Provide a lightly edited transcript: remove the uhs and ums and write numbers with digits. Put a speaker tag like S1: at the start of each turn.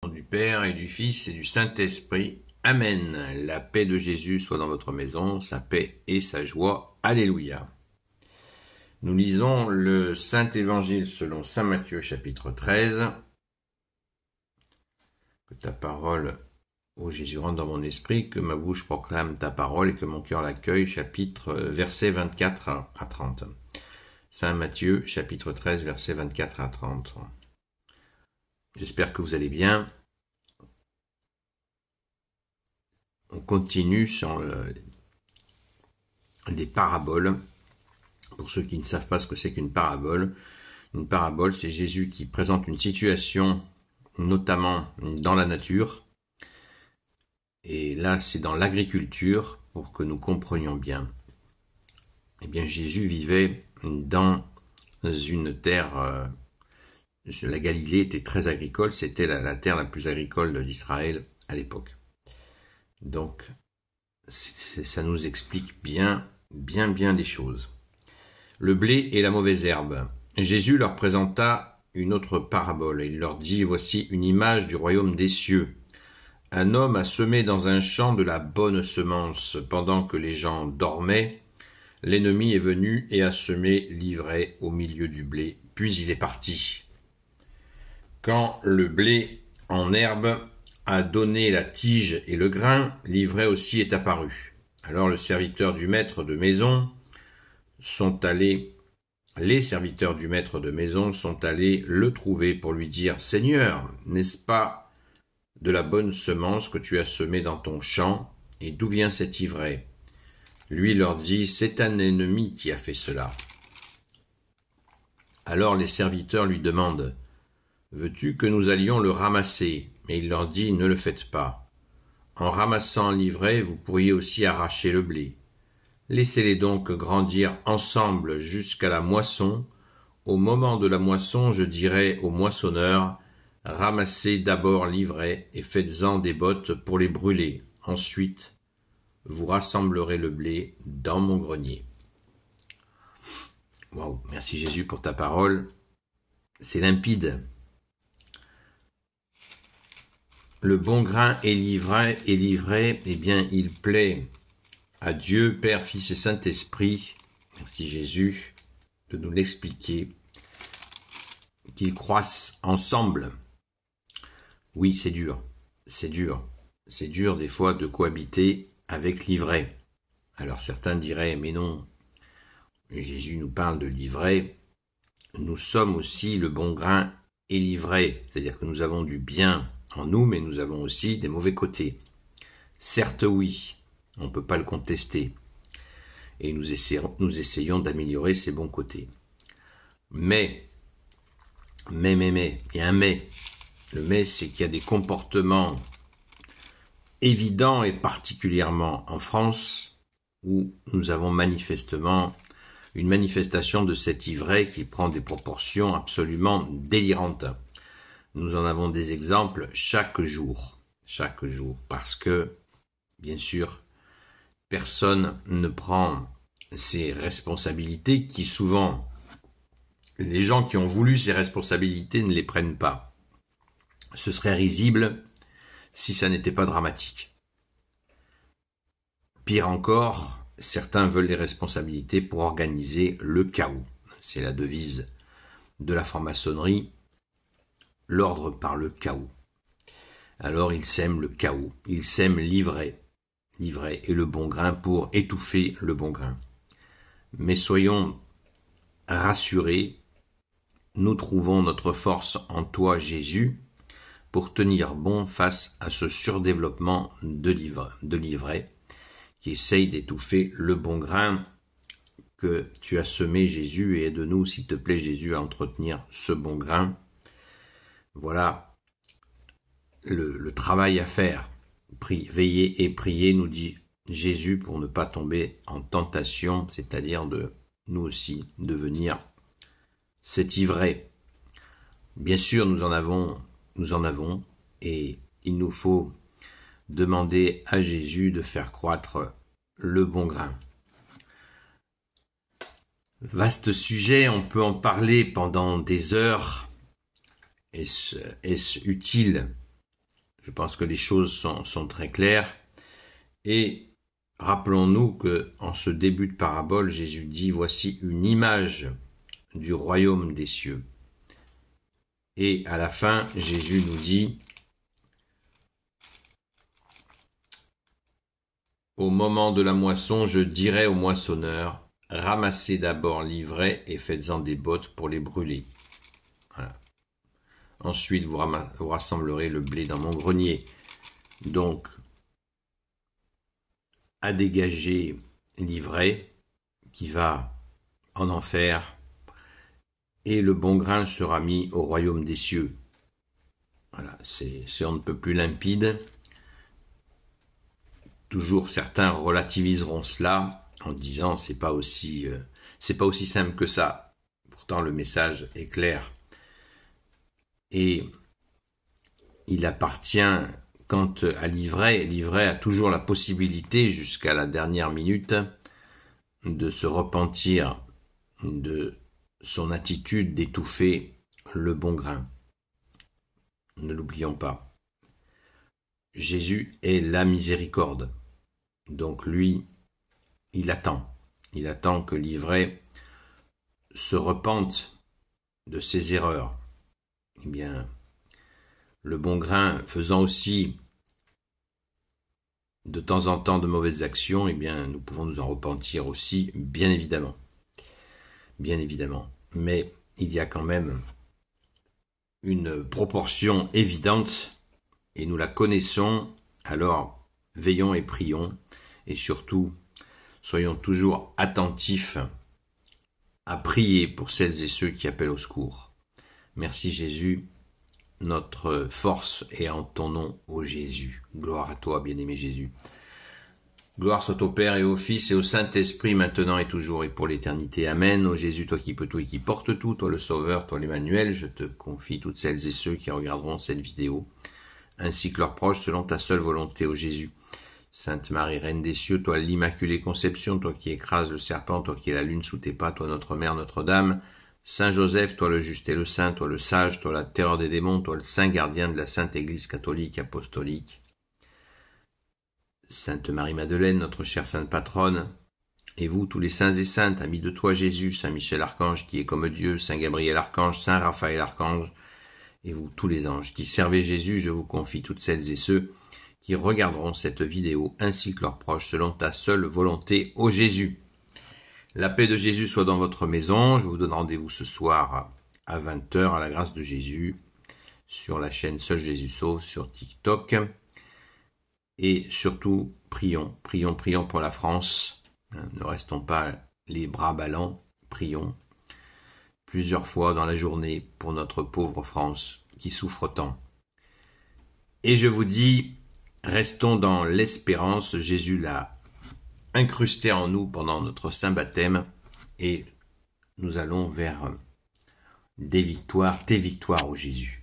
S1: nom du Père et du Fils et du Saint-Esprit. Amen. La paix de Jésus soit dans votre maison, sa paix et sa joie. Alléluia. Nous lisons le Saint-Évangile selon saint Matthieu chapitre 13. Que ta parole, ô Jésus, rentre dans mon esprit, que ma bouche proclame ta parole et que mon cœur l'accueille. Versets 24 à 30. Saint Matthieu chapitre 13, versets 24 à 30. J'espère que vous allez bien. On continue sur des paraboles. Pour ceux qui ne savent pas ce que c'est qu'une parabole, c'est Jésus qui présente une situation, notamment dans la nature. Et là, c'est dans l'agriculture, pour que nous comprenions bien. Eh bien, Jésus vivait dans une terre... La Galilée était très agricole, c'était la terre la plus agricole d'Israël à l'époque. Donc, ça nous explique bien les choses. Le blé et la mauvaise herbe. Jésus leur présenta une autre parabole. Il leur dit, voici une image du royaume des cieux. Un homme a semé dans un champ de la bonne semence. Pendant que les gens dormaient, l'ennemi est venu et a semé l'ivraie au milieu du blé, puis il est parti. Quand le blé en herbe a donné la tige et le grain, l'ivraie aussi est apparue. Alors les serviteurs du maître de maison sont allés le trouver pour lui dire, Seigneur, n'est-ce pas de la bonne semence que tu as semée dans ton champ, et d'où vient cette ivraie? Lui leur dit, c'est un ennemi qui a fait cela. Alors les serviteurs lui demandent, veux-tu que nous allions le ramasser? Mais il leur dit, ne le faites pas. En ramassant l'ivraie, vous pourriez aussi arracher le blé. Laissez-les donc grandir ensemble jusqu'à la moisson. Au moment de la moisson, je dirai aux moissonneurs, ramassez d'abord l'ivraie et faites-en des bottes pour les brûler. Ensuite, vous rassemblerez le blé dans mon grenier. Waouh, merci Jésus pour ta parole. C'est limpide. Le bon grain est livré, eh bien, il plaît à Dieu, Père, Fils et Saint-Esprit, merci Jésus, de nous l'expliquer, qu'ils croissent ensemble. Oui, c'est dur des fois de cohabiter avec l'ivraie. Alors certains diraient, mais non, Jésus nous parle de l'ivraie, nous sommes aussi le bon grain et l'ivraie, c'est-à-dire que nous avons du bien en nous, mais nous avons aussi des mauvais côtés. Certes, oui, on ne peut pas le contester, et nous essayons d'améliorer ces bons côtés. Mais, il y a un mais. Le mais, c'est qu'il y a des comportements évidents, et particulièrement en France, où nous avons manifestement une manifestation de cette ivraie qui prend des proportions absolument délirantes. Nous en avons des exemples chaque jour, parce que, bien sûr, personne ne prend ses responsabilités, qui souvent, les gens qui ont voulu ces responsabilités ne les prennent pas. Ce serait risible si ça n'était pas dramatique. Pire encore, certains veulent les responsabilités pour organiser le chaos. C'est la devise de la franc-maçonnerie, l'ordre par le chaos. Alors ils sèment le chaos, ils sèment l'ivraie et le bon grain pour étouffer le bon grain. Mais soyons rassurés, nous trouvons notre force en toi, Jésus, pour tenir bon face à ce surdéveloppement de l'ivraie qui essaye d'étouffer le bon grain que tu as semé, Jésus, et aide-nous, s'il te plaît, Jésus, à entretenir ce bon grain. Voilà le travail à faire. Veiller et prier, nous dit Jésus, pour ne pas tomber en tentation, c'est-à-dire de nous aussi devenir cette ivraie. Bien sûr, nous en avons, et il nous faut demander à Jésus de faire croître le bon grain. Vaste sujet, on peut en parler pendant des heures. Est-ce utile Je pense que les choses sont très claires. Et rappelons-nous que en ce début de parabole, Jésus dit « Voici une image du royaume des cieux ». Et à la fin, Jésus nous dit « Au moment de la moisson, je dirai aux moissonneurs, ramassez d'abord l'ivraie et faites-en des bottes pour les brûler. Voilà. Ensuite, vous rassemblerez le blé dans mon grenier. » Donc, à dégager l'ivraie qui va en enfer, et le bon grain sera mis au royaume des cieux. Voilà, c'est on ne peut plus limpide. Toujours certains relativiseront cela en disant c'est pas aussi simple que ça. Pourtant le message est clair. Et il appartient, quant à l'ivraie a toujours la possibilité jusqu'à la dernière minute de se repentir de son attitude d'étouffer le bon grain. Ne l'oublions pas. Jésus est la miséricorde. Donc lui, il attend. Il attend que l'ivraie se repente de ses erreurs. Eh bien, le bon grain faisant aussi de temps en temps de mauvaises actions, eh bien, nous pouvons nous en repentir aussi, bien évidemment. Bien évidemment. Mais il y a quand même une proportion évidente et nous la connaissons, alors veillons et prions et surtout soyons toujours attentifs à prier pour celles et ceux qui appellent au secours. Merci Jésus, notre force est en ton nom, ô Jésus. Gloire à toi, bien-aimé Jésus. Gloire soit au Père et au Fils et au Saint-Esprit, maintenant et toujours et pour l'éternité. Amen. Ô Jésus, toi qui peux tout et qui portes tout, toi le Sauveur, toi l'Emmanuel, je te confie toutes celles et ceux qui regarderont cette vidéo, ainsi que leurs proches, selon ta seule volonté, ô Jésus. Sainte Marie, Reine des cieux, toi l'Immaculée Conception, toi qui écrases le serpent, toi qui es la lune sous tes pas, toi notre Mère, Notre-Dame, Saint Joseph, toi le juste et le saint, toi le sage, toi la terreur des démons, toi le saint gardien de la Sainte Église catholique apostolique, Sainte Marie-Madeleine, notre chère sainte patronne, et vous, tous les saints et saintes, amis de toi Jésus, Saint Michel Archange qui est comme Dieu, Saint Gabriel Archange, Saint Raphaël Archange, et vous, tous les anges qui servez Jésus, je vous confie toutes celles et ceux qui regarderont cette vidéo, ainsi que leurs proches, selon ta seule volonté, ô Jésus. La paix de Jésus soit dans votre maison, je vous donne rendez-vous ce soir à 20h, à la grâce de Jésus, sur la chaîne Seul Jésus Sauve, sur TikTok. Et surtout, prions pour la France. Ne restons pas les bras ballants, prions plusieurs fois dans la journée pour notre pauvre France qui souffre tant. Et je vous dis, restons dans l'espérance, Jésus l'a incrusté en nous pendant notre saint baptême et nous allons vers des victoires, tes victoires, ô Jésus.